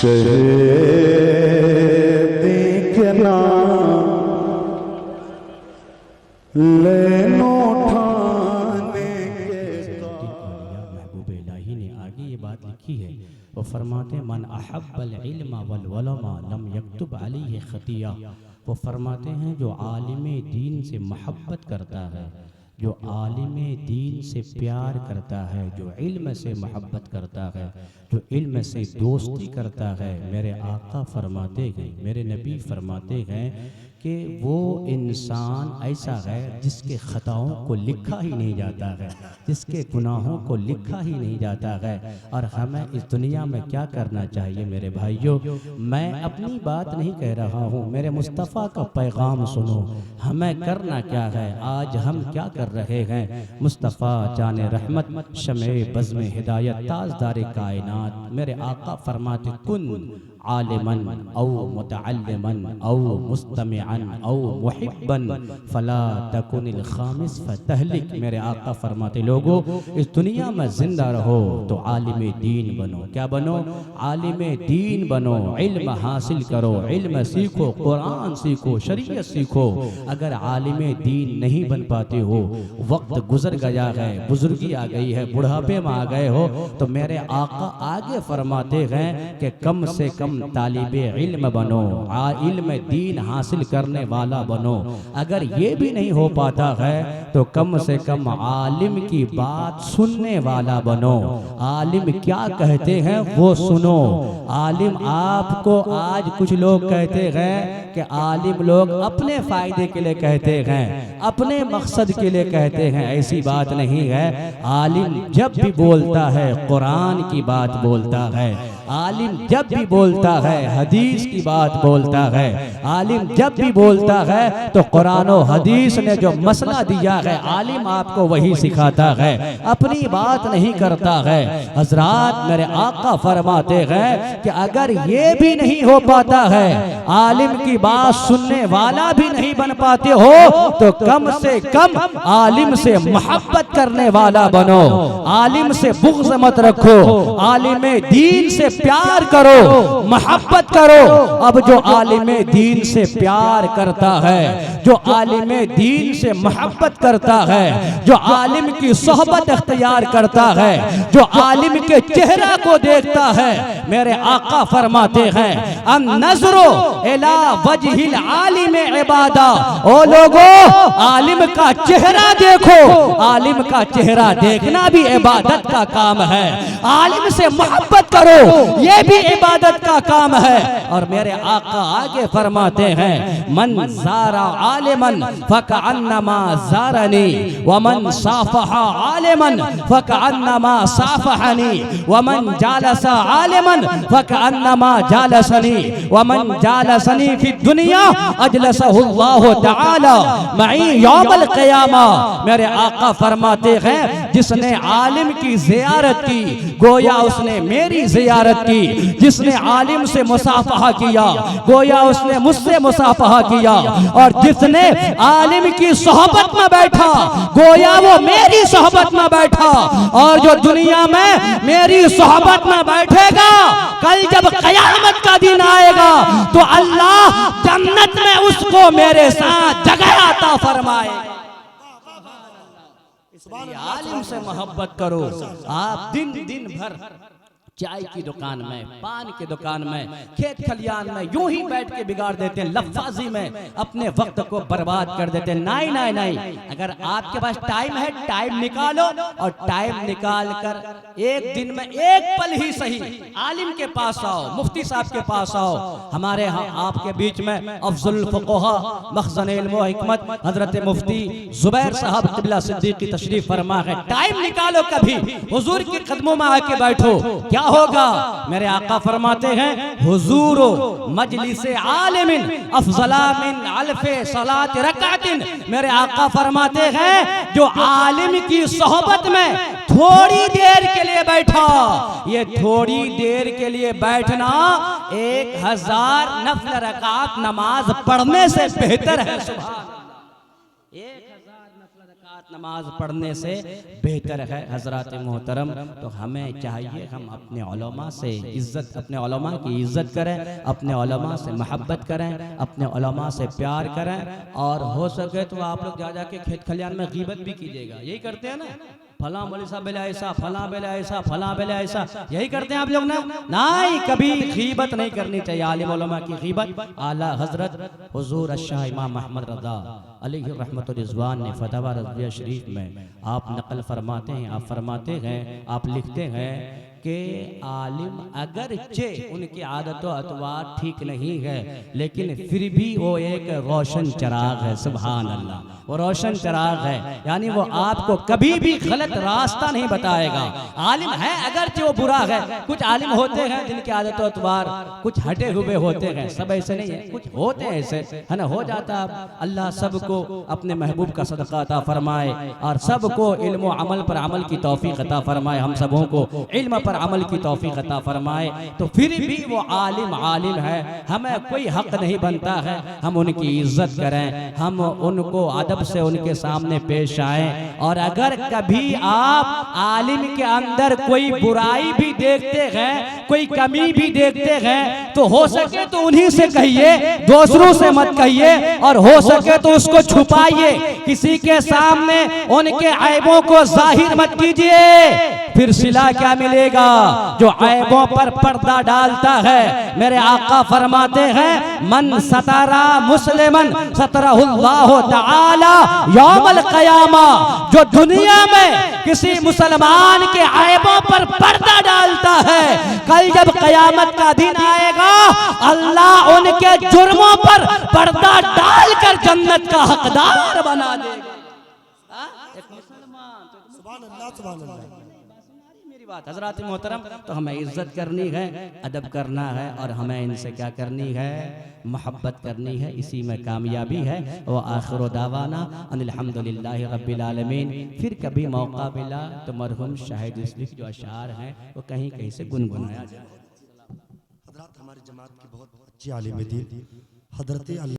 शहीदी के नाम लेनो ठाने के महबूब इलाही ने आगे ये बात लिखी है, वो फरमाते मन अहब्बल इल्म वल उलमा लम यक्तुब अलैहि खतिया। वो फरमाते हैं जो आलिम दीन से मोहब्बत करता है, जो आलिम दीन से प्यार करता है, जो इल्म से मोहब्बत करता है, जो इल्म से दोस्ती करता है, मेरे आका फरमाते हैं, मेरे नबी फरमाते हैं कि वो इंसान ऐसा है जिसके ख़ताओं को लिखा ही नहीं जाता है, जिसके गुनाहों को लिखा ही नहीं जाता है। और हमें इस दुनिया में क्या करना चाहिए मेरे भाइयों? मैं अपनी बात नहीं कह रहा हूँ, मेरे मुस्तफ़ा का पैगाम सुनो। हमें करना क्या है, आज हम क्या कर रहे हैं? मुस्तफ़ा जाने रहमत शमे बज़्म हिदायत ताजदार कायनात मेरे आका फरमाते कुन आलिमन औ मुतअल्लिमन औ मुस्तमिअन औ मुहिब्बन फला तकुनिल खामिस फतहलिक। मेरे आका फरमाते लोगों इस दुनिया में जिंदा रहो तो आलिम दीन बनो। क्या बनो? आलिम दीन बनो। इल्म हासिल करो, इल्म सीखो, कुरान सीखो, शरीयत सीखो। अगर आलिम दीन नहीं बन पाते हो, वक्त गुजर गया है, बुजुर्गी आ गई है, बुढ़ापे में आ गए हो, तो मेरे आका आगे फरमाते हैं कि कम से कम तालिबे इल्म बनो, इल्म दीन हासिल करने वाला बनो। अगर ये भी नहीं हो पाता है तो कम से कम आलिम की बात सुनने वाला बनो। आलिम क्या कहते हैं वो सुनो। आलिम आपको आज कुछ लोग कहते हैं कि आलिम लोग अपने फायदे के लिए कहते हैं, अपने मकसद के लिए कहते हैं। ऐसी बात नहीं है। आलिम जब भी बोलता है कुरान की बात बोलता है, आलिम जब भी बोलता है हदीस की बात बोलता है, आलिम जब भी बोलता है तो कुरान और हदीस ने जो मसला दिया है आलिम आपको वही सिखाता है, अपनी बात नहीं करता है। हजरात मेरे आका फरमाते हैं कि अगर ये भी नहीं हो पाता है, आलिम की बात सुनने वाला भी नहीं बन पाते हो, तो कम से कम आलिम से मोहब्बत करने वाला बनो। आलिम से बुग़्ज़ मत रखो, आलिम दीन से प्यार करो, मोहब्बत करो। अब जो आलिम दीन से प्यार करता है, जो आलिम दीन से मोहब्बत करता है, जो आलिम की सोहबत इख्तियार करता है, जो आलिम के चेहरा को देखता है, मेरे आका फरमाते हैं अन नज़रो इला वजहिल आलिम इबादा। ओ लोगो आलिम का चेहरा देखो, आलिम का चेहरा देखना भी इबादत का काम है। आलिम से मोहब्बत करो, ये भी इबादत का काम है। और मेरे आका आगे फरमाते हैं मन ज़ारा आलिमन फकअन्नमा ज़ारनी वमन साफहा आलिमन फकअन्नमा साफहनी वमन जालसा आलिमन फकअन्नमा जालसनी वमन जालसनी फी दुनिया अजलसहुल्लाहु तआला मई यौमल क़ियामा। मेरे आका फरमाते हैं जिसने आलिम की ज़ियारत की गोया उसने मेरी ज़ियारत की, जिसने आलिम से मुसाफहा किया गोया उसने मुझसे मुसाफहा किया, और जिसने आलिम की सोहबत में बैठा गोया वो मेरी सोहबत में बैठा। और जो दुनिया में मेरी सोहबत में बैठेगा, कल जब क़यामत का दिन आएगा तो अल्लाह जन्नत में उसको मेरे साथ जगह अता फरमाएगा। आलिम से मोहब्बत करो। आप दिन भर चाय की दुकान में, पान की दुकान में, खेत खलियान में यूं ही बैठ के बिगाड़ देते हैं, लफ्ज़ी में अपने वक्त को बर्बाद कर देते हैं। नहीं नहीं नहीं, अगर आपके पास टाइम है टाइम निकालो, और टाइम निकाल कर एक दिन में एक पल ही सही आलिम के पास आओ, मुफ्ती साहब के पास आओ। हमारे यहाँ आपके बीच में अफज़ल फ़ुक़हा मख़ज़न इल्म व हिकमत हज़रत मुफ्ती ज़ुबैर साहब क़िबला सिद्दीक़ी तशरीफ़ फरमा है। टाइम निकालो, कभी हुजूर के कदमों में आके बैठो। क्या होगा? मेरे आका फरमाते हैं हुजूरो मजलिस आलिमिन अफज़ला मिन अल्फ़े सलात रकातिन। मेरे आका फरमाते हैं जो आलिम की सोहबत में थोड़ी देर के लिए बैठा, ये थोड़ी देर के लिए बैठना 1000 नफल रकात नमाज पढ़ने से बेहतर है। सुभान, 1000 नफल रकात नमाज पढ़ने से बेहतर है हजरात मोहतरम। तो हमें चाहिए हम अपने उलमा से इज्जत, अपने उलमा की इज्जत करें, अपने उलमा से मोहब्बत करें, अपने उलमा से प्यार करें। और हो सके तो आप लोग जा जाके खेत खलियान में गीबत भी कीजिएगा। यही करते हैं ना, फला मौलवी साहब बेला ऐसा, फला बेला ऐसा, फला बेला ऐसा, यही करते हैं आप लोग ना। नहीं, कभी गीबत नहीं करनी चाहिए। आलिम उलमा की गीबत आला हजरत हुजूर अशाह इमाम अहमद रज़ा अलैहि रहमतुल रिज़वान ने फतवा रज़विया शरीफ में आप नकल फरमाते हैं, आप फरमाते हैं, आप लिखते हैं कि आलिम अगरचे उनकी आदत व अतवार ठीक नहीं है, लेकिन फिर भी वो एक रोशन चिराग है। सुभान अल्लाह, वो रोशन चिराग है, यानी वो आपको कभी भी गलत रास्ता नहीं बताएगा। आलिम है अगरचे वो बुरा है, कुछ आलिम होते हैं जिनकी आदत व अतवार कुछ हटे हुए होते हैं, सब ऐसे नहीं है, कुछ होते हैं ऐसे, है ना, हो जाता। अल्लाह सबको अपने महबूब का सदका अता फरमाए और सबको इल्म व अमल पर अमल की तौफीक अता फरमाए, हम सबों को इल्म पर अमल की तौफीक अता फरमाए। तो फिर भी वो आलिम आलिम है, हमें कोई हक नहीं बनता है हम उनकी इज्जत करें, हम उनको अदब से उनके सामने पेश आए। और अगर कभी आप आलिम के अंदर कोई बुराई भी देखते हैं, कोई कमी भी देखते हैं, तो हो सके तो उन्हीं से कहिए, दूसरों से मत कहिए, और हो सके तो उसको छुपाइए, किसी के सामने उनके ऐबों को जाहिर मत कीजिए। फिर सिला क्या मिलेगा? जो ऐबों पर पर्दा डालता है, मेरे आका फरमाते हैं मन सतरा मुस्लिमन सतरहुल्लाहु तआला यौमल क़यामा। जो दुनिया में किसी मुसलमान के ऐबों पर पर्दा डालता है, कल जब क़यामत का दिन आएगा अल्लाह उनके जुर्मों पर पर्दा डालकर जन्नत का हकदार बना देगा। एक मुसलमान, सुभान अल्लाह, सुभान अल्लाह। मेरी बात हजरात मोहतरम, तो हमें इज्जत करनी है, अदब करना है, और हमें इनसे क्या करनी है? मोहब्बत करनी है, इसी में कामयाबी है। वो आखिर दावाना अनिल हम्दुलिल्लाहि रब्बिल आलमीन। फिर कभी मौका मिला तो मरहूम शाहिद इसलिक जो अशार हैं वो कहीं कहीं से गुनगुनाया जाए। हजरत हमारी जमात की बहुत अच्छी आलिम दीन हजरत